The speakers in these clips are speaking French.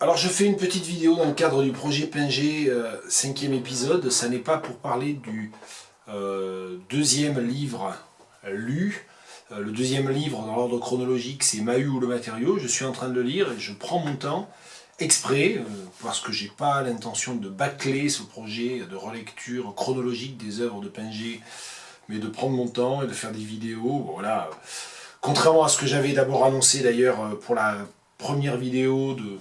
Alors je fais une petite vidéo dans le cadre du projet Pinger, 5e épisode. Ça n'est pas pour parler du deuxième livre lu. Le deuxième livre dans l'ordre chronologique, c'est Mahut ou le matériau. Je suis en train de le lire et je prends mon temps exprès, parce que j'ai pas l'intention de bâcler ce projet de relecture chronologique des œuvres de Pinger, mais de prendre mon temps et de faire des vidéos. Voilà. Contrairement à ce que j'avais d'abord annoncé d'ailleurs pour la première vidéo de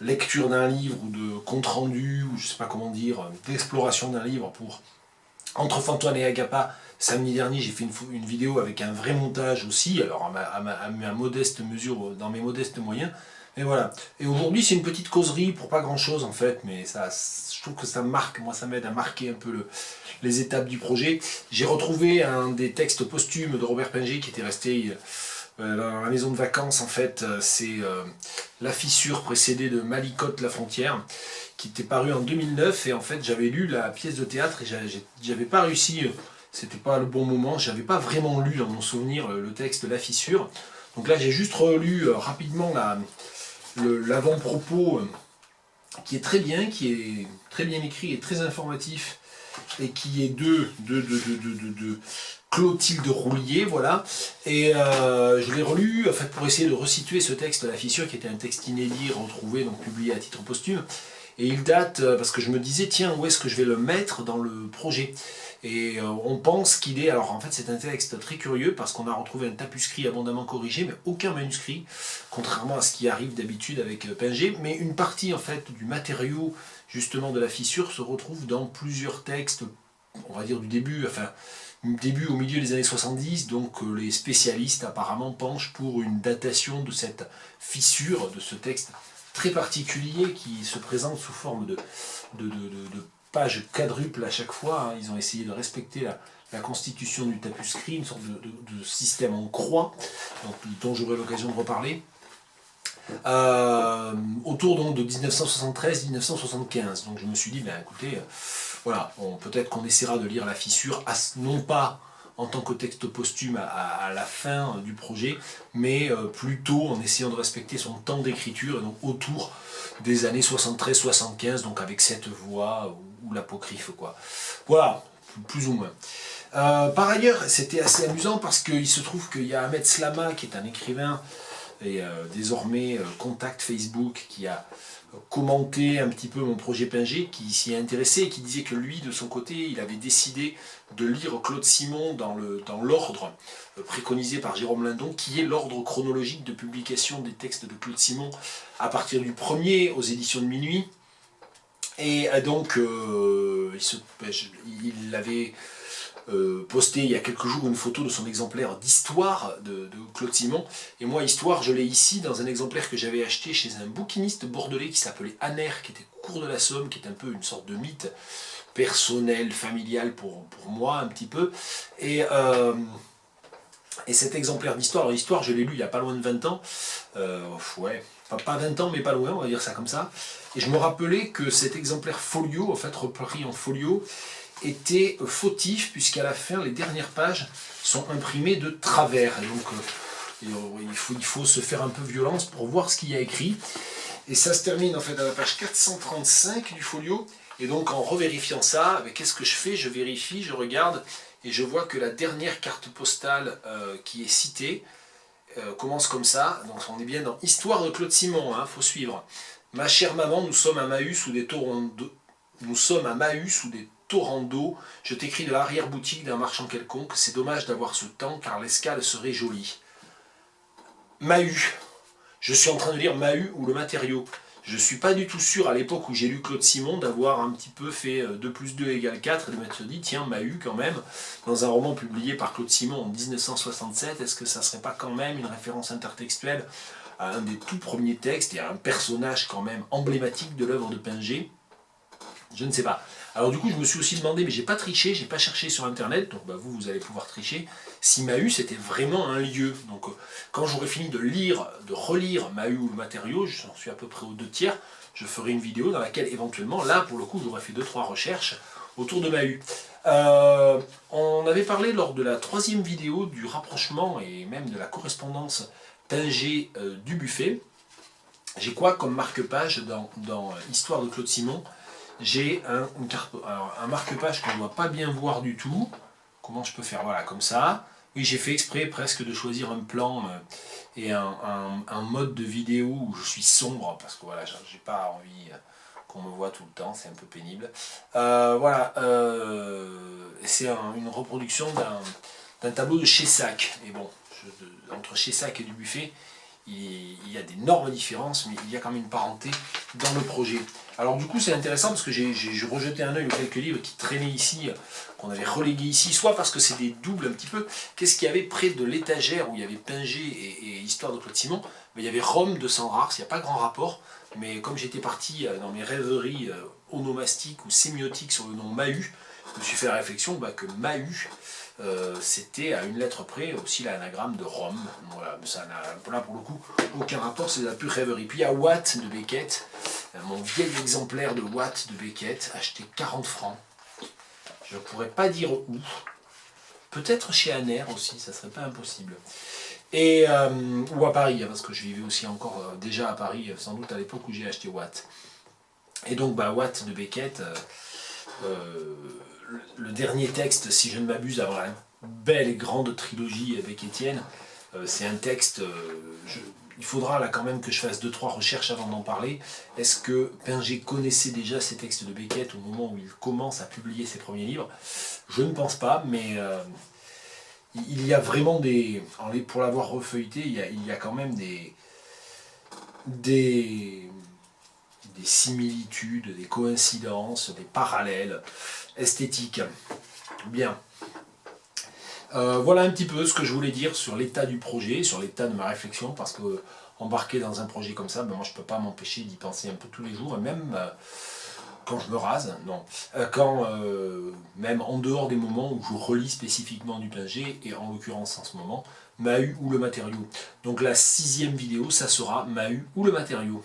lecture d'un livre ou de compte-rendu, ou je sais pas comment dire, d'exploration d'un livre pour Entre Fantoine et Agapa. Samedi dernier, j'ai fait une vidéo avec un vrai montage aussi, alors à ma modeste mesure, dans mes modestes moyens. Et voilà. Et aujourd'hui, c'est une petite causerie pour pas grand chose en fait, mais ça, je trouve que ça marque, moi ça m'aide à marquer un peu les étapes du projet. J'ai retrouvé un des textes posthumes de Robert Pinger qui était resté dans la maison de vacances. En fait, c'est La Fissure précédée de Malicotte la Frontière, qui était paru en 2009, et en fait j'avais lu la pièce de théâtre et j'avais pas réussi, c'était pas le bon moment, j'avais pas vraiment lu dans mon souvenir le texte de La Fissure. Donc là j'ai juste relu rapidement l'avant-propos qui est très bien, qui est très bien écrit et très informatif, et qui est de Clotilde Roulier, voilà. Et je l'ai relu en fait, pour essayer de resituer ce texte, La Fissure, qui était un texte inédit, retrouvé, donc publié à titre posthume. Et il date, parce que je me disais, tiens, où est-ce que je vais le mettre dans le projet? Et on pense qu'il est... Alors en fait, c'est un texte très curieux, parce qu'on a retrouvé un tapuscrit abondamment corrigé, mais aucun manuscrit, contrairement à ce qui arrive d'habitude avec Pinger. Mais une partie, en fait, du matériau, justement, de La Fissure se retrouve dans plusieurs textes, on va dire du début, enfin, début au milieu des années 70, donc les spécialistes apparemment penchent pour une datation de cette fissure, de ce texte très particulier qui se présente sous forme de pages quadruples à chaque fois. Ils ont essayé de respecter la constitution du tapuscrit, une sorte de système en croix, dont j'aurai l'occasion de reparler. Autour donc de 1973-1975. Donc je me suis dit, ben écoutez, voilà, peut-être qu'on essaiera de lire La Fissure, non pas en tant que texte posthume à la fin du projet, mais plutôt en essayant de respecter son temps d'écriture, et donc autour des années 73-75, donc avec cette voix ou l'apocryphe, quoi. Voilà, plus ou moins. Par ailleurs, c'était assez amusant parce qu'il se trouve qu'il y a Ahmed Slama, qui est un écrivain et désormais contact Facebook, qui a commenté un petit peu mon projet Pinger, qui s'y est intéressé et qui disait que lui, de son côté, il avait décidé de lire Claude Simon dans l'ordre préconisé par Jérôme Lindon, qui est l'ordre chronologique de publication des textes de Claude Simon à partir du premier aux éditions de Minuit. Et donc, il avait posté il y a quelques jours une photo de son exemplaire d'Histoire de Claude Simon. Et moi, Histoire, je l'ai ici dans un exemplaire que j'avais acheté chez un bouquiniste bordelais qui s'appelait Aner, qui était cours de la Somme, qui est un peu une sorte de mythe personnel, familial pour moi, un petit peu. Et cet exemplaire d'Histoire, alors Histoire, je l'ai lu il n'y a pas loin de 20 ans. Ouais, pas 20 ans, mais pas loin, on va dire ça comme ça. Et je me rappelais que cet exemplaire folio, en fait, repris en folio, était fautif, puisqu'à la fin, les dernières pages sont imprimées de travers. Et donc, il faut se faire un peu violence pour voir ce qu'il y a écrit. Et ça se termine en fait à la page 435 du folio. Et donc, en revérifiant ça, qu'est-ce que je fais? Je vérifie, je regarde, et je vois que la dernière carte postale qui est citée commence comme ça. Donc, on est bien dans Histoire de Claude Simon, faut suivre. Ma chère maman, nous sommes à Mahut sous des torrents d'eau. Nous sommes à Mahut sous des torrents d'eau. Je t'écris de l'arrière-boutique d'un marchand quelconque. C'est dommage d'avoir ce temps, car l'escale serait jolie. Mahut. Je suis en train de lire Mahut ou le matériau. Je ne suis pas du tout sûr, à l'époque où j'ai lu Claude Simon, d'avoir un petit peu fait 2 plus 2 égale 4 et de m'être dit, tiens, Mahut quand même, dans un roman publié par Claude Simon en 1967, est-ce que ça ne serait pas quand même une référence intertextuelle à un des tout premiers textes et à un personnage quand même emblématique de l'œuvre de Pinger? Je ne sais pas. Alors du coup, je me suis aussi demandé, mais j'ai pas triché, j'ai pas cherché sur internet, donc vous allez pouvoir tricher, si Mahut c'était vraiment un lieu. Donc quand j'aurai fini de relire Mahut ou le matériau, j'en suis à peu près aux 2 tiers, je ferai une vidéo dans laquelle éventuellement, là pour le coup, j'aurais fait 2-3 recherches autour de Mahut. On avait parlé lors de la 3e vidéo du rapprochement et même de la correspondance Pinger du Buffet. J'ai quoi comme marque-page dans Histoire de Claude Simon? J'ai un marque-page qu'on ne doit pas bien voir du tout. Comment je peux faire? Voilà, comme ça. Oui, j'ai fait exprès presque de choisir un plan et un mode de vidéo où je suis sombre, parce que voilà, j'ai pas envie qu'on me voit tout le temps, c'est un peu pénible. Voilà, c'est une reproduction d'un tableau de Chessac. Et bon, entre Chessac et Dubuffet, il y a d'énormes différences, mais il y a quand même une parenté dans le projet. Alors du coup c'est intéressant parce que j'ai rejeté un œil aux quelques livres qui traînaient ici, qu'on avait relégués ici, soit parce que c'est des doubles un petit peu. Qu'est-ce qu'il y avait près de l'étagère où il y avait Pinget et Histoire de Claude Simon? Il y avait Rome de Sandrars, il n'y a pas grand rapport, mais comme j'étais parti dans mes rêveries onomastiques ou sémiotiques sur le nom Mahut, je me suis fait la réflexion que Mahut, c'était à une lettre près aussi l'anagramme de Rome. Voilà, ça n'a là pour le coup aucun rapport, c'est la pure rêverie. Puis il y a Watt de Beckett, mon vieil exemplaire de Watt de Beckett, acheté 40 francs. Je ne pourrais pas dire où. Peut-être chez Aner aussi, ça serait pas impossible. Et, ou à Paris, parce que je vivais aussi encore déjà à Paris, sans doute à l'époque où j'ai acheté Watt. Et donc Watt de Beckett, le dernier texte, si je ne m'abuse, avant la belle et grande trilogie beckettienne, c'est un texte, il faudra là quand même que je fasse 2-3 recherches avant d'en parler. Est-ce que Pinget connaissait déjà ces textes de Beckett au moment où il commence à publier ses premiers livres? Je ne pense pas, mais il y a vraiment pour l'avoir refeuilleté, il y a quand même des similitudes, des coïncidences, des parallèles esthétiques. Bien. Voilà un petit peu ce que je voulais dire sur l'état du projet, sur l'état de ma réflexion, parce que embarquer dans un projet comme ça, moi je ne peux pas m'empêcher d'y penser un peu tous les jours, et même quand je me rase, non. Même en dehors des moments où je relis spécifiquement du Pinget, et en l'occurrence en ce moment, Mahut ou le matériau. Donc la 6e vidéo, ça sera Mahut ou le matériau.